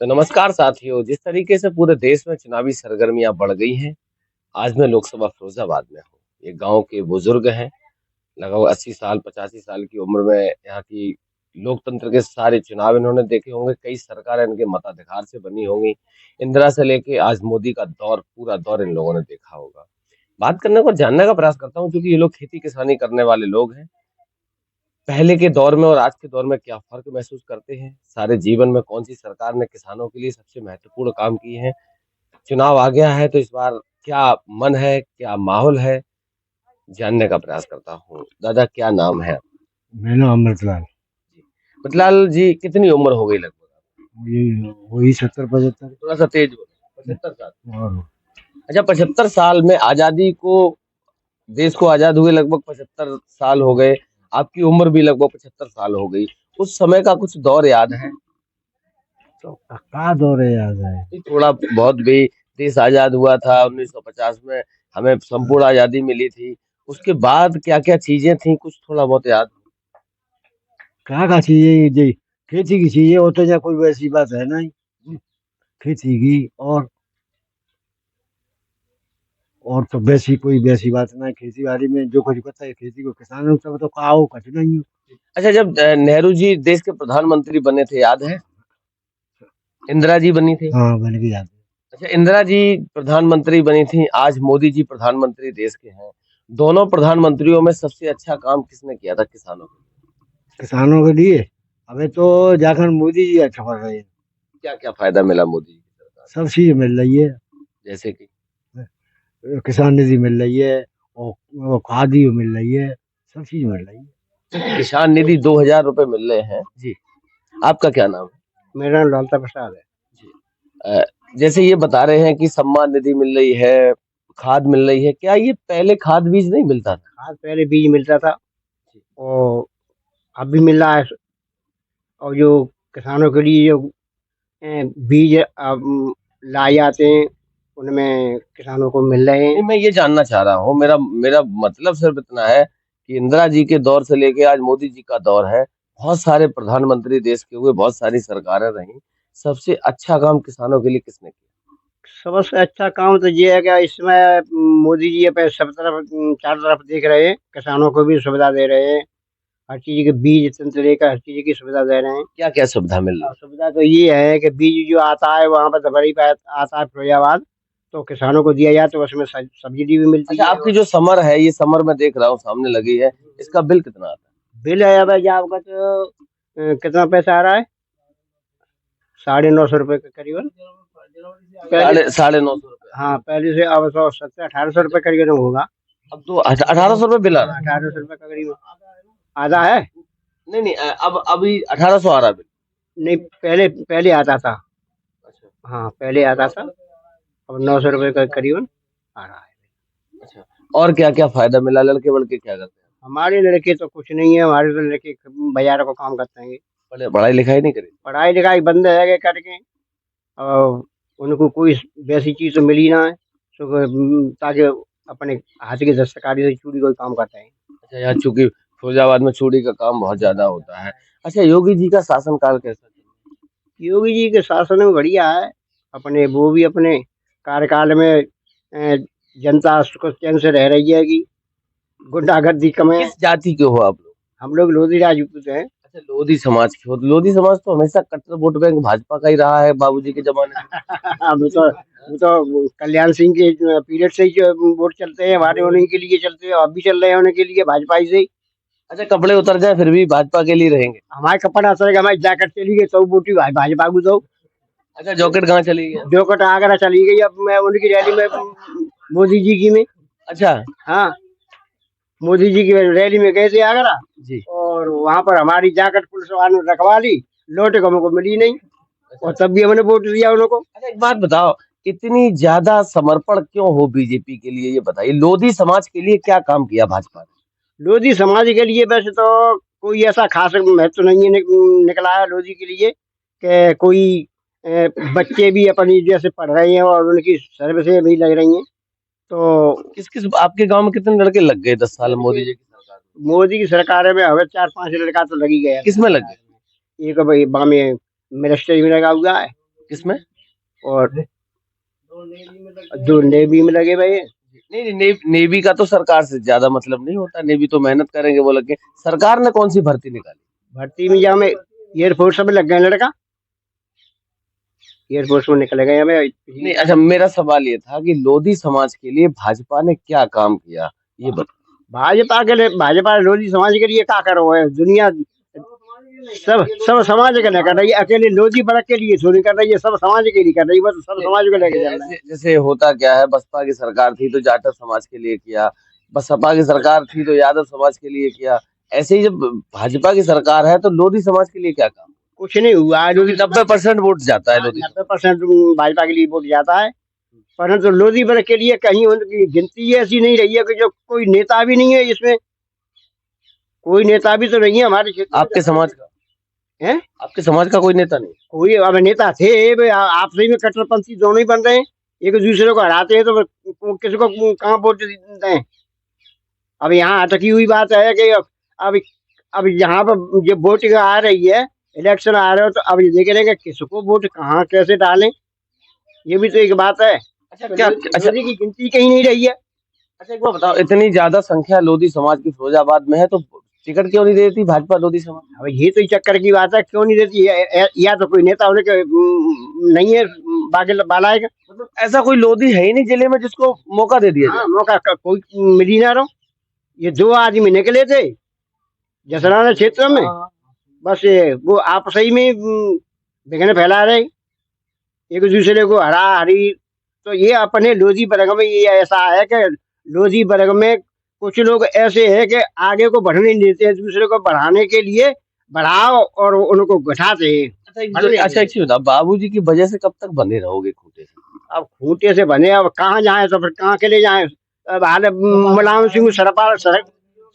तो नमस्कार साथियों, जिस तरीके से पूरे देश में चुनावी सरगर्मियां बढ़ गई हैं, आज मैं लोकसभा फिरोजाबाद में हूँ। ये गांव के बुजुर्ग हैं, लगभग 80 साल 85 साल की उम्र में यहाँ की लोकतंत्र के सारे चुनाव इन्होंने देखे होंगे। कई सरकारें इनके मताधिकार से बनी होंगी। इंदिरा से लेके आज मोदी का दौर, पूरा दौर इन लोगों ने देखा होगा। बात करने को जानने का प्रयास करता हूँ, क्योंकि ये लोग खेती किसानी करने वाले लोग हैं। पहले के दौर में और आज के दौर में क्या फर्क महसूस करते हैं, सारे जीवन में कौन सी सरकार ने किसानों के लिए सबसे महत्वपूर्ण काम किए हैं। चुनाव आ गया है तो इस बार क्या मन है, क्या माहौल है, जानने का प्रयास करता हूँ। दादा, क्या नाम है? मेरा नाम अमृतलाल। मतलाल जी, कितनी उम्र हो गई लगभग? ये वही 70-75। थोड़ा सा तेज बोलो। 75 साल। और अच्छा, 75 साल में आजादी को, देश को आजाद हुए लगभग 75 साल हो गए। आपकी उम्र भी लगभग 75 साल हो गई। उस समय का कुछ दौर याद है? तो का दौर है याद है। थोड़ा बहुत भी। देश आजाद हुआ था 1950 में, हमें संपूर्ण आजादी मिली थी। उसके बाद क्या क्या चीजें थी, कुछ थोड़ा बहुत याद? का चीजें जी, खेती की चीजें वो तो या कोई वैसी बात है नहीं। खेती की और तो वैसी कोई वैसी बात नहीं। खेती बाड़ी में जो कुछ करता है खेती को किसानों सब तो काओ कट नहीं हो। अच्छा, जब नेहरू जी देश के प्रधानमंत्री बने थे, याद है? इंदिरा जी बनी थी। हाँ बन के जाते। अच्छा, इंदिरा जी प्रधानमंत्री बनी थी, आज मोदी जी प्रधानमंत्री देश के हैं। दोनों प्रधानमंत्रियों में सबसे अच्छा काम किसने किया था किसानों के लिए? किसानों के लिए अबे तो जाकर मोदी जी अच्छा कर रहे हैं। क्या क्या फायदा मिला मोदी जी की सरकार सब चीज मिल रही है। से? जैसे कि किसान निधि मिल रही है और खाद भी मिल रही है। सब चीज मिल रही है। किसान निधि 2,000 रुपए मिल रहे हैं जी। आपका क्या नाम है? मेरा नाम लालता प्रसाद है। जी। अ, जैसे ये बता रहे हैं कि सम्मान निधि मिल रही है, खाद मिल रही है, क्या ये पहले खाद बीज नहीं मिलता था? खाद पहले बीज मिलता था और अब भी मिल रहा है। और जो किसानों के लिए जो बीज अब लाए जाते हैं उनमें किसानों को मिल रहे नहीं, हैं। मैं ये जानना चाह रहा हूँ, मेरा मेरा मतलब सिर्फ इतना है कि इंदिरा जी के दौर से लेके आज मोदी जी का दौर है। बहुत सारे प्रधानमंत्री देश के हुए, बहुत सारी सरकारें रही। सबसे अच्छा काम किसानों के लिए किसने किया? सबसे अच्छा काम तो ये है कि इसमें मोदी जी पे सब तरफ चारों तरफ देख रहे हैं। किसानों को भी सुविधा दे रहे हैं। हर चीज के बीज से लेकर हर चीज की सुविधा दे रहे हैं। क्या क्या सुविधा मिल रही? सुविधा तो ये है कि बीज जो आता है वहाँ पर दबरी पे आता है फिरोजाबाद, तो किसानों को दिया जाए तो उसमें सब्सिडी भी मिलती अच्छा, है। आपकी जो समर है, ये समर में देख रहा हूँ सामने लगी है, इसका बिल कितना आता बिल है भाई आपका तो कितना पैसा आ रहा है? 950 रुपये के करीबन। है? पहले साढ़े 900 रुपये। हाँ पहले से अब तो 1700-1800 रुपये करीबन होगा। अब तो 1800 रुपये बिल आ रहा है। 1800 रुपये का करीबन आधा है। नहीं नहीं, अब अभी 1800 आ रहा है बिल। नहीं पहले पहले आता था। अच्छा। हाँ पहले आता था। अब 900 रुपये का करीबन आ रहा है। अच्छा, और क्या क्या फायदा मिला? लड़के वड़के क्या करते हैं? हमारे लड़के तो कुछ नहीं है। हमारे तो लड़के बाजार को काम करते हैं। पढ़ाई लिखाई नहीं करी? पढ़ाई लिखाई बंद है करके और उनको कोई वैसी चीज़ तो मिली ना है ताकि अपने हाथ की दस्तकारी से चूड़ी कोई काम करते हैं। अच्छा, यहाँ चूंकि फिरोजाबाद में चूड़ी का काम बहुत ज्यादा होता है। अच्छा, योगी जी का शासनकाल कैसा था? योगी जी के शासन में बढ़िया है। अपने वो भी अपने कार्यकाल में जनता सुख चैन से रह रही है कि गुंडागर्दी कम है। किस जाति के हो आप लोग? हम लोग लोधी राजपूत हैं। अच्छा, लोधी समाज के हो। तो लोधी समाज तो हमेशा कट्टर वोट बैंक भाजपा का ही रहा है, बाबूजी के जमाने में। वो तो कल्याण सिंह के पीरियड से ही जो वोट चलते हैं हमारे उन्हीं के लिए चलते हैं। अब भी चल रहे हैं उन्हीं के लिए भाजपा ही से ही। अच्छा, कपड़े उतर जाए फिर भी भाजपा के लिए रहेंगे? हमारे कपड़ा असर हमारी जैकेट चली गई तो वोटी भाजपा को दो। अच्छा, जॉकेट कहाँ चली गई? जो कट आगरा चली गई। अब मैं उनकी रैली में मोदी जी की में। अच्छा हाँ मोदी जी की रैली में गए थे आगरा जी। और वहां पर हमारी जैकेट पुलिस वालों ने रखवा ली। लौटे को हमको मिली नहीं और तब भी हमने वोट दिया उनको। अच्छा, एक बात बताओ, इतनी ज्यादा समर्पण क्यों हो बीजेपी के लिए, ये बताइए। लोधी समाज के लिए क्या काम किया भाजपा ने? लोधी समाज के लिए वैसे तो कोई ऐसा खास महत्व नहीं है निकला है लोधी के लिए कि कोई बच्चे भी अपनी जैसे पढ़ रहे हैं और उनकी सर्विसें भी लग रही हैं। तो किस किस आपके गांव में कितने लड़के लग गए 10 साल मोदी जी की सरकार में? मोदी की सरकार में हमें 4-5 लड़का तो लग ही गया। किसमें लग गए? एक भाई बामे मिनिस्ट्री में लगा हुआ है। किसमें? और जो नेवी में लगे भाई, नहीं नहीं, नेवी का तो सरकार से ज्यादा मतलब नहीं होता, नेवी तो मेहनत करेंगे वो लगे। सरकार ने कौन सी भर्ती निकाली? भर्ती में जा में एयरफोर्स में लग गए लड़का, एयरफोर्स में निकल गए हमें। नहीं अच्छा, मेरा सवाल ये था कि लोधी समाज के लिए भाजपा ने क्या काम किया, ये बताओ। भाजपा के लिए, भाजपा लोधी समाज के लिए क्या करो है, दुनिया सब सब समाज के लिए कर रही है, अकेले लोधी वर्ग के लिए थोड़ी कर रही है, सब समाज के लिए कर रही है, बस सब समाज को लेके चल रहा है। जैसे होता क्या है, बसपा की सरकार थी तो जाटव समाज के लिए किया, बसपा की सरकार थी तो यादव समाज के लिए किया, ऐसे ही जब भाजपा की सरकार है तो लोधी समाज के लिए क्या काम? कुछ नहीं हुआ, क्योंकि 90% वोट जाता है लोधी। 90% भाजपा के लिए वोट जाता है, परंतु लोधी वर्ग के लिए कहीं उनकी गिनती ऐसी नहीं रही है कि जो कोई नेता भी नहीं है इसमें, कोई नेता भी तो नहीं है हमारे क्षेत्र में। आपके समाज का है, आपके समाज का कोई नेता नहीं? कोई अब नेता थे भाई, आपस में कट्टरपंथी दोनों ही बन रहे हैं, एक दूसरे को हराते हैं, तो किसी को कहाँ वोट दें। अब यहाँ अटकी हुई बात है कि अब यहाँ पर जब वोट आ रही है, इलेक्शन आ रहे हो, तो अब ये देख रहे हैं कि किसको वोट कहाँ कैसे डालें, ये भी तो एक बात है। अच्छा तो क्या, अच्छा लोधी की गिनती कहीं नहीं रही है। अच्छा एक बात बताओ, इतनी ज्यादा संख्या लोधी समाज की फिरोजाबाद में है तो टिकट क्यों नहीं देती भाजपा लोधी समाज? अब ये तो चक्कर की बात है, क्यों नहीं देती है, या तो कोई नेता उन्हें नहीं है बागे बाला है। मतलब ऐसा कोई लोधी है ही नहीं जिले में जिसको मौका दे दिया हाँ, जाए। मौका कोई मिल ही ना रहा। ये 2 आदमी निकले थे जसराना क्षेत्र में, बस ये वो आपस ही में विघ्न फैला रहे एक दूसरे को, हरा हरी। तो ये अपने लोधी वर्ग में ये ऐसा है कि लोधी वर्ग में कुछ लोग ऐसे हैं कि आगे को बढ़ने नहीं देते, एक दूसरे को बढ़ाने के लिए बढ़ाओ और उनको घटाते हैं। अच्छा एक चीज बताओ, बाबूजी की वजह से कब तक बने रहोगे खूंटे से? अब खूंटे से बने, अब कहाँ जाए, तो फिर कहाँ के लिए जाए। अब हाल मुलायम सिंह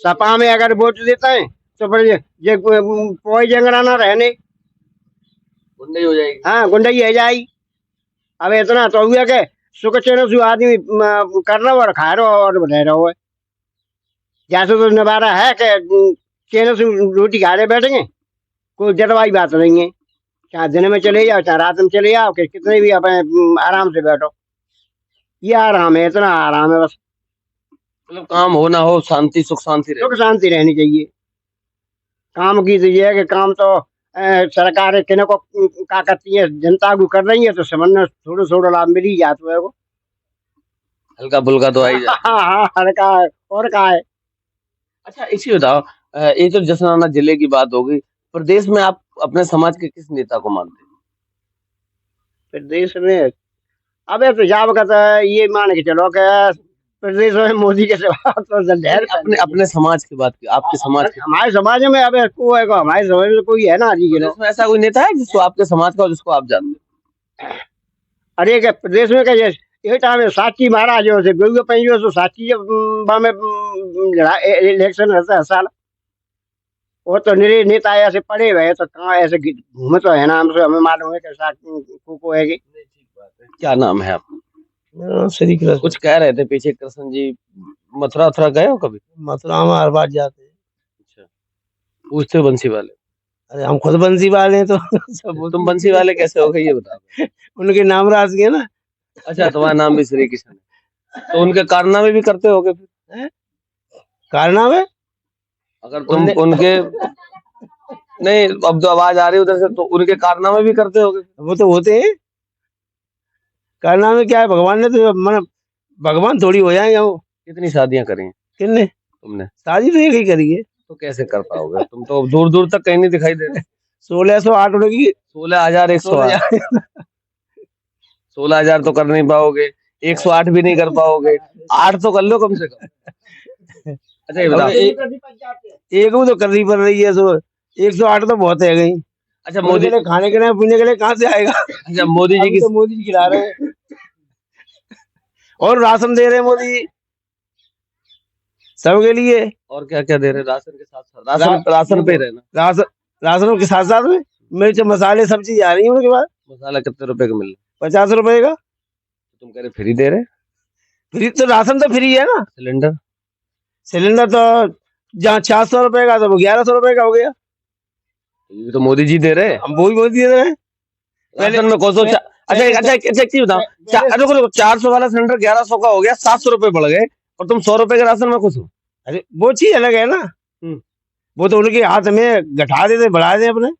सपा में अगर वोट देते हैं तो फिर ये कोई जंगलाना रहने, गुंडई हो जाएगी। हाँ गुंडई है जाई। अब इतना तो हुआ के सुख चैन से आदमी कर रहा हो और खा रहा हो और रह रहा हो, जैसे तो नवारा है कि चैन से रोटी खा रहे बैठेंगे, कोई डरवाई बात नहीं है, चाहे दिन में चले जाओ चाहे रात में चले जाओ, कि कितने भी अपने आराम से बैठो, ये आराम है, इतना आराम है बस। मतलब काम हो ना हो, शांति सुख शांति रहे। सुख शांति रहनी चाहिए। काम की तो ये है कि काम तो सरकार किने को क्या करती है, जनता को कर रही है, तो समझना थोड़ा थोड़ा लाभ मिल ही जाता है वो। हल्का फुल्का तो आ ही जाता है। हाँ हाँ, हल्का है और का है। अच्छा इसी बताओ, ये तो जसनाना जिले की बात हो गई, प्रदेश में आप अपने समाज के किस नेता को मानते हैं? प्रदेश में अब तो जाब का तो ये मान के चलो कि प्रदेश में मोदी के सिवा तो ढेर अपने अपने समाज की बात की, आपके समाज के हमारे समाज में अब को है, हमारे समाज में कोई है ना जी के प्रदेश में ऐसा कोई नेता है जिसको आपके समाज का और जिसको आप जानते हैं? अरे के प्रदेश में क्या ये टाइम साची महाराज जो से गोविंद पंजो सो साची जब में इलेक्शन रहता है साल, वो तो निरे नेता ऐसे पड़े हुए हैं, तो कहाँ ऐसे घूमे तो है ना, हमसे हमें मालूम है कि को है कि। क्या नाम है आपका? श्री कृष्ण। कुछ कह रहे थे पीछे कृष्ण जी, मथुरा उथुरा गए हो कभी? मथुरा में हर बार जाते हैं। अच्छा, पूछते हो बंसी वाले? अरे हम खुद बंसी वाले हैं तो तुम बंसी वाले कैसे हो गए ये बताओ। उनके नाम राज के ना। अच्छा तुम्हारा नाम भी श्री कृष्ण है, तो उनके कारनामे भी करते होगे फिर? कारनामे अगर तुम उनके नहीं, अब तो आवाज आ रही है उधर से, तो उनके कारनामे भी करते होगे? वो तो होते हैं। कारनामे क्या है, भगवान ने तो मन भगवान थोड़ी हो जाएंगे वो। कितनी शादियां करी हैं किसने? तुमने? शादी तो एक ही करी है। तो कैसे कर पाओगे, तुम तो दूर दूर तक कहीं नहीं दिखाई दे रहे। 1608 की 16,108। 16,000 तो कर नहीं पाओगे, 108 भी नहीं कर पाओगे, 8 तो कर लो कम से कम। अच्छा ये बताओ, एक वो तो करनी पड़ रही है, सो 108 तो बहुत है गई। अच्छा मोदी, खाने के लिए पीने के लिए कहाँ से आएगा? अच्छा मोदी जी की तो मोदी जी खिला रहे हैं और राशन दे रहे हैं मोदी जी सबके लिए। और क्या क्या दे रहे हैं राशन के साथ साथ? राशन पे रहना, राशन के साथ साथ में मिर्च मसाले सब चीज आ रही है उनके पास। मसाला कितने रुपए का मिल रहा है? 50 रुपए का। तुम कह रहे फ्री दे रहे? फ्री तो राशन तो फ्री है ना। सिलेंडर तो जहाँ 400 रुपए का तो वो 1100 रुपए का हो गया। ये तो मोदी जी दे रहे हैं। हम वो भी दे रहे हैं। राशन में कौन सा अच्छा एक चीज बताओ, रुको 400 वाला सिलेंडर 1100 का हो गया, 700 रुपए बढ़ गए और तुम 100 रुपए के राशन में खुश हो? अरे वो चीज अलग है ना, वो तो उनके हाथ में घटा देते बढ़ा दे अपने।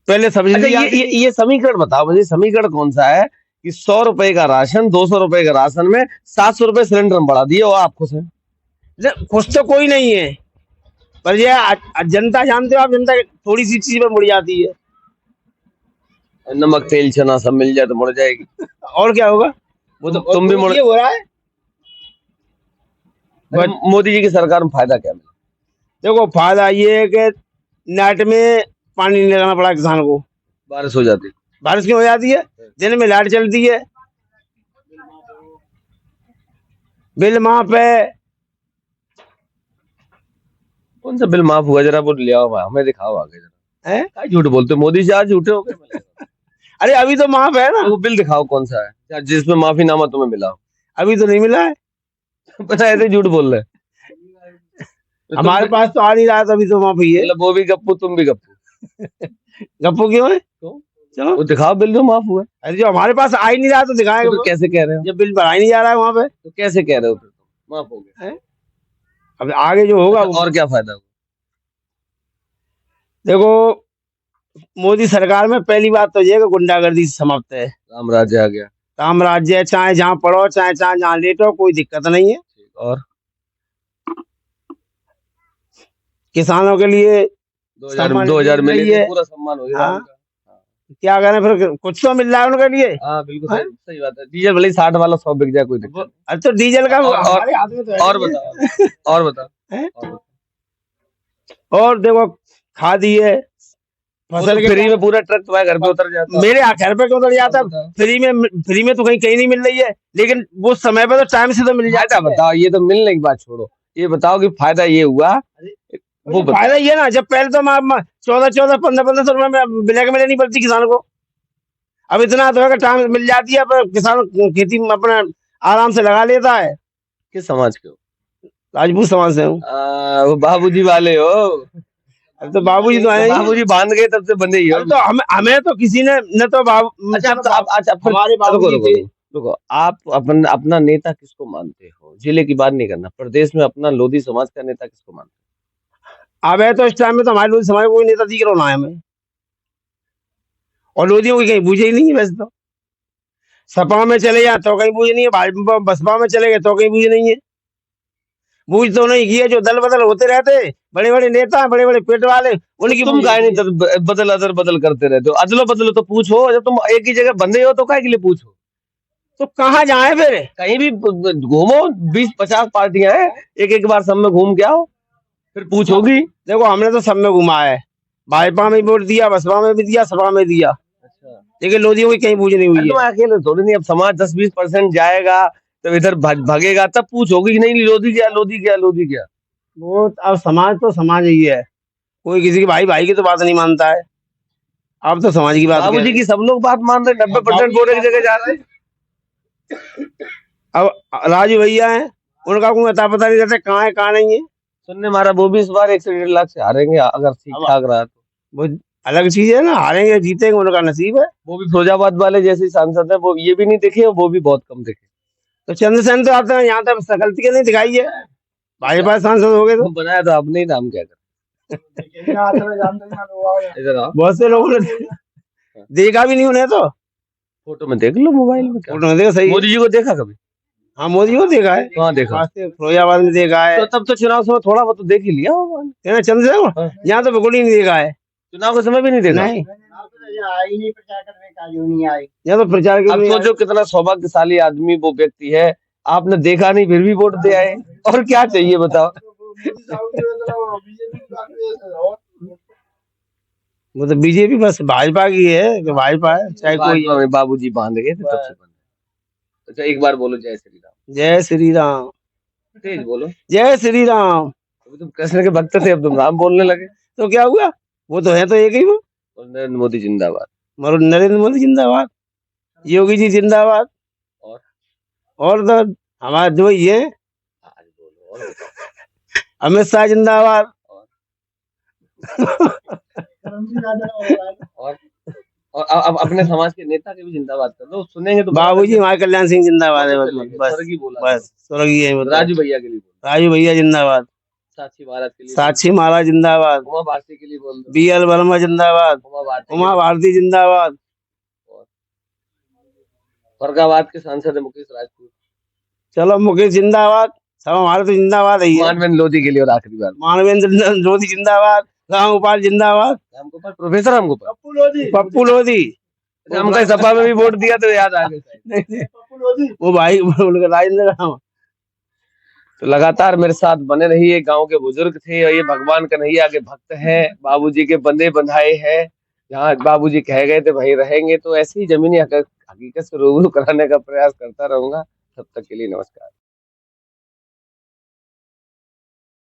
पहले अच्छा सब्सिडी ये समीकरण बताओ मुझे, समीकरण कौन सा है कि 100 रुपए का राशन 200 रुपए का राशन में 700 रुपए सिलेंडर में बढ़ा दिए और आप खुश हैं? खुश तो कोई नहीं है, पर ये जनता जानते हो आप, जनता थोड़ी सी चीज में मुड़ जाती है। नमक तेल चना सब मिल जाए तो मुड़ जाएगी, और क्या होगा? वो तो तुम भी मुड़। ये हो रहा है। मोदी जी की सरकार में फायदा क्या मिला? देखो फायदा ये है कि नाइट में पानी नहीं लगाना पड़ा किसान को, बारिश हो जाती, बारिश क्यों हो जाती है, दिन में लाइट चलती है, बिल माफ है। कौन सा बिल माफ हुआ जरा वो ले आओ, हमें दिखाओ आगे जरा। है? क्या झूठ बोलते हो, मोदी जी आज झूठे हो गए? अरे अभी तो माफ है ना, वो बिल दिखाओ कौन सा है जिसमें माफीनामा तुम्हें मिला हो? अभी तो नहीं मिला है। पता है ऐसे झूठ बोल रहे हैं। हमारे पास तो आ नहीं रहा था, अभी तो माफी है। मतलब वो भी गप्पू तुम भी गप्पू। गप्पू क्यों है? चलो वो दिखाओ बिल जो माफ हुआ। अरे जो हमारे पास आ ही नहीं रहा तो दिखाएगा। तो कैसे कह रहे हो? जब बिल भरा ही नहीं जा रहा है वहां पे, तो कैसे कह रहे हो फिर माफ हो गया? अब आगे जो होगा और क्या फायदा होगा? देखो मोदी सरकार में पहली बात तो ये है कि गुंडागर्दी समाप्त है, राम राज्य आ गया। राम राज्य है, चाहे जहाँ पढ़ो चाहे जहाँ लेटो कोई दिक्कत नहीं है। और किसानों के लिए 2000 मिली है, पूरा सम्मान हो गया। हाँ, क्या करें फिर, कुछ तो मिल रहा है उनके लिए। हाँ बिल्कुल सही बात है। डीजल भले 60 वाला 100 बिक जाए कोई दिक्कत। अब तो डीजल का हमारे हाथ में तो है। और बताओ और बताओ। और देखो खादी है, फसल के फ्री में पूरा ट्रक तुम्हारे घर पे उतर जाता है। मेरे घर पे क्यों उतर जाता है? फ्री में तो कहीं नहीं मिल रही है, लेकिन वो समय पे तो टाइम से तो मिल जाता है। बताओ, ये तो मिलने की बात छोड़ो, ये बताओ कि फायदा ये हुआ, वो फायदा ये ना, जब पहले तो 14 15 सौ रुपए में ब्लैक में लेनी पड़ती किसान को, अब इतना तो है कि टाइम मिल जाती है, पर किसान खेती में अपना आराम से लगा लेता है। किस समाज के हो? राजपूत समाज से हूँ। वो बाबूजी वाले हो? अब तो बाबूजी तो आए, बाबूजी बांध गए तब से बंधे ही हो। तो हमें तो किसी ने न तो बाबू। अच्छा हमारे बाबूजी थे। देखो आप अपना नेता किसको मानते हो? जिले की बात नहीं करना, प्रदेश में अपना लोधी समाज का नेता किसको मानते हो? अब है तो इस टाइम में तो हमारे लोधी समाज को कोई नेता दिख रहा है हमें, और लोधियों की कहीं बूझे ही नहीं है। वैसे तो सपा में चले जाए तो कहीं बूझ नहीं है, बसपा में चले गए तो कहीं बूझ नहीं है। बूझ तो नहीं किए, जो दल बदल होते रहते, बड़े बड़े नेता बड़े बड़े पेट वाले, उनकी तुम काहे नहीं बदल करते रहते हो? अदलो बदलो तो पूछो, जब तुम एक ही जगह बंधे हो तो काहे के लिए पूछो? तो कहाँ जाए फिर? कहीं भी घूमो, 20-50 पार्टियां हैं, एक बार सब में घूम के आओ, फिर पूछोगी। देखो हमने तो सब में घुमा है, भाजपा में वोट दिया, बसपा में भी दिया, सपा में दिया, लेकिन लोधियों की कहीं बूझ नहीं हुई है। अकेले थोड़ी नहीं, अब समाज 10-20% जाएगा तो इधर भागेगा, तब पूछोगी नहीं लोधी क्या। वो अब समाज तो समाज ही है, कोई किसी की भाई की तो बात नहीं मानता है। अब तो समाज की बात, बाबूजी की सब लोग बात मान रहे, 90% वोट एक जगह जा रहे हैं। अब राजू भैया हैं, उनका कोई अता पता नहीं रहता कहाँ है कहाँ नहीं है। सुनने मारा वो भी इस बार 1 से 1.5 लाख से हारेंगे, अगर ठीक ठाक रहा तो। वो अलग चीज है ना, हारेंगे जीतेंगे उनका नसीब है। वो भी फिरोजाबाद वाले जैसे सांसद है, वो ये भी नहीं दिखे, वो भी बहुत कम दिखे। तो चंद्रसेन तो आते हैं यहाँ तक गलती नहीं दिखाई है, भाजपा सांसद हो गए तो बनाया तो आपने ही, नाम क्या कर। बहुत से लोगों ने देखा भी नहीं उन्हें, तो फोटो में देख लो, मोबाइल में फोटो में देखो सही। मोदी जी को देखा कभी? हाँ मोदी को देखा है। कहाँ देखा? फिरोजाबाद में देखा है। तो तब तो चुनाव समय थोड़ा बहुत तो देख ही लिया होगा। चंद्रसेन यहाँ तो बिल्कुल ही नहीं देखा है, चुनाव के समय भी नहीं देखा। नहीं यहाँ तो प्रचार के। अब सोचो कितना सौभाग्यशाली आदमी वो व्यक्ति है, आपने देखा नहीं फिर भी वोट दे आए, और क्या चाहिए बताओ। वो तो बीजेपी बस भाजपा की है, कि भाजपा है चाहे कोई। बाबूजी बांध गए थे तब से बंद। अच्छा एक बार बोलो जय श्री राम। जय श्री राम, तेज बोलो। जय श्री राम। तुम कृष्ण के भक्त थे, अब तुम राम बोलने लगे, तो क्या हुआ? वो तो है तो एक ही वो। नरेंद्र मोदी जिंदाबाद, नरेंद्र मोदी जिंदाबाद, योगी जी जिंदाबाद, और तो हमारे दो ही है, अमित शाह जिंदाबाद। और और अब अपने समाज के नेता के भी जिंदाबाद कर दो, सुनेंगे तो बड़ा बाबूजी लगेगा। हमारे कल्याण सिंह जिंदाबाद है, तो बस चलेंगे, बस स्वर्गीय बोला बस स्वर्गीय है, तो मतलब राजू भैया के लिए बोल राजू भैया जिंदाबाद, दो, साक्षी महाराज के लिए बोल साक्षी महाराज जिंदाबाद, दो, उमा भारती के लिए बोल दो, BL वर्मा जिंदाबाद, उमा भारती के उमा लिए, भारती जिंदाबाद। और फरगाबाद के सांसद है मुकेश राजपूत, चलो मुकेश जिंदाबाद, सब हमारे तो जिंदाबाद है ही है। मानवेंद्र लोधी के लिए, और आखिरी बार मानवेंद्र लोधी जिंदाबाद, रामगोपाल जिंदाबाद, रामगोपाल, प्रोफेसर रामगोपाल, पप्पू लोधी। अच्छा, हम कहीं सपा में भी वोट दिया तो याद आ गया। वो भाई उनका राजेंद्र राम। तो लगातार मेरे साथ बने रहिए, गांव के बुजुर्ग थे और ये भगवान कन्हैया के भक्त हैं, बाबूजी के बंदे बंधाए हैं, जहाँ बाबूजी कह गए थे वहीं रहेंगे। तो ऐसी ही जमीनी हकीकत से रूबरू कराने का प्रयास करता रहूंगा। तब तक के लिए नमस्कार।